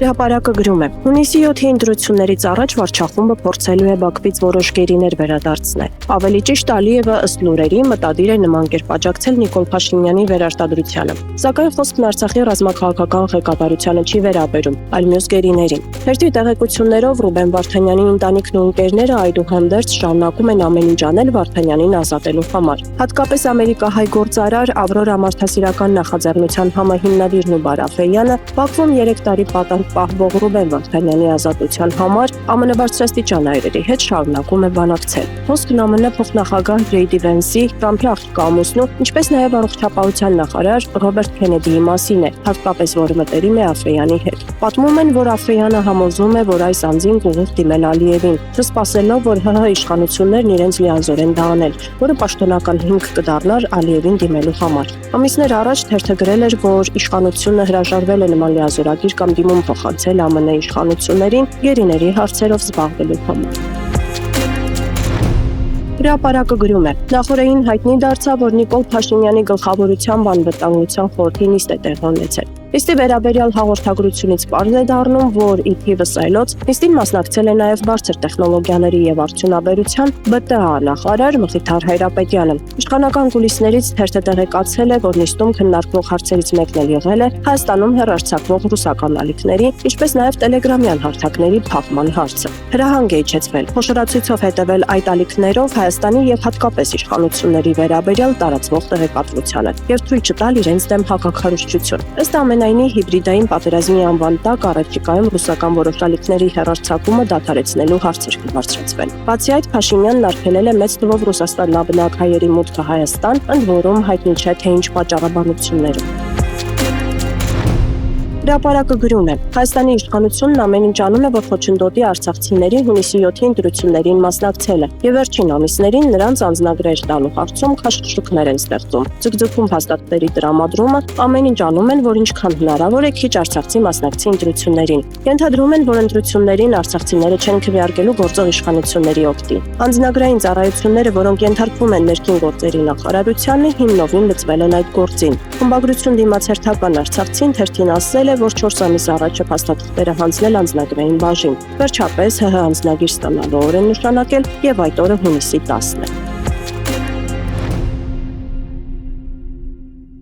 Հրապարակը գրում է. հունիսի 7-ի ընտրություններից առաջ վարչախումբը փորձելու է Բաքվից որոշ գերիներ վերադարձնել։ Ավելի ճիշտ, Ալիևը ըստ լուրերի մտադիր է նման կերպ աջակցել Նիկոլ Փաշինյանի վերարտադրությանը։ Սակայն խոսքն Արցախի ռազմաքաղաքական ղեկավարությանը չի վերաբերում, այլ մյուս գերիներին։ Հերթի տեղեկություններով Ռուբեն Վարդանյանի ընտանիքն ու ընկերները այդուհանդերձ շարունակում են ամեն ինչ անել Վարդանյանին ազատելու համար։ Հատկապես ամերիկահայ գործարար Ավրորա մարդասիրական նախաձեռնության համահիմնադիրն ու Բարաֆեյանը Բաքվում 3 տարի պատանդ պահվող Ռուբեն Վարդանյանի ազատության համար ԱՄՆ բարձրաստիճան այրերի հետ շարունակում է բանակցել։ Խոսքն ԱՄՆ փոխնախագահ Ջեյ Դի Վենսի, Թրամփի աղջկա ամուսնու, ինչպես նաև առողջապահության նախարար Ռոբերտ Քենեդիի մասին է, հատկապես որ մտերիմ է Աֆեյանի հետ։ Պատմում են, որ Աֆեյանը համոզում է, որ այս անձին ուղիղ դիմել Ալիևին, չսպասելով, որ ՀՀ իշխանություններն իրենց լիազորեն դա անել, որը պաշտոնական հիմք կդառնար Ալիևին դիմելու համար։ Ամիսներ առաջ թերթը գրել էր, որ իշխանությունը հրաժարվել է նման լիազորագիր կամ դիմում փոխանցել ԱՄՆ իշխանություններին գերիների հարցերով զբաղվելու համար։ Հրապարակը գրում է. նախորդին հայտնի դարձավ, որ Նիկոլ Փաշինյանի գլխավորությամբ անվտանգության խորհրդի նիստ է տեղի ունեցել։ Նիստի վերաբերյալ հաղորդագրությունից պարզ է դառնում, որ ի թիվս այլոց նիստին մասնակցել է նաև բարձր տեխնոլոգիաների եւ արդյունաբերության ԲՏԱ նախարար Մխիթար Հայրապետյանը։ Իշխանական կուլիսներից թերթը տեղեկացել է, որ նիստում քննարկվող հարցերից մեկն էլ եղել է Հայաստանում հեռարձակվող ռուսական ալիքների, ինչպես նաև տելեգրամյան հարթակների փակման հարցը։ Հրահանգ է իջեցվել խոշորացույցով հետևել այդ ալիքներով Հայաստանի եւ հատկապես իշխանությունների վերաբերյալ տարածվող տեղեկատվությանը եւ թույլ չտալ իրենց դեմ հակաքարոզչություն։ Ըստ ամենայնի հիբրիդային պատերազմի անվան տակ առաջիկայում ռուսական որոշ ալիքների հեռարձակումը դադարեցնելու հարցեր կբարձրացվեն։ Բացի այդ, Փաշինյանն արգելել է մեծ թվով ռուսաստանաբնակ հայերի մուտքը Հայաստան, ընդ որում հայտնի չէ թե ինչ պատճառաբանություններով։ Հրապարակը գրում է. Հայաստանի իշխանությունն ամեն ինչ անում է, որ խոչընդոտի արցախցիների հունիսի 7-ի ընտրություններին մասնակցելը եւ վերջին ամիսներին նրանց անձնագրեր տալու հարցում քաշքշուկներ են ստեղծում։ Ձգձգում փաստաթղթերի տրամադրումը ամեն ինչ անում են, որ ինչքան հնարավոր է քիչ արցախցի մասնակցի ընտրություններին։ Ենթադրում են, որ ընտրություններին արցախցիները չեն քվեարկելու գործող իշխանությունների օգտին։ Անձնագրային ծառայությունները, որոնք ենթարկվում են ներքին գործերի նախարարությանը, հիմնովին լծվել են այդ գործին։ Խմբագրություն դիմաց հերթական արցախցին թերթին ասել է, որ 4 ամիս առաջ է փաստաթղթերը հանձնել անձնագրային բաժին։ Վերջապես ՀՀ անձնագիր ստանալու օր են նշանակել եւ այդ օրը հունիսի 10-ն է։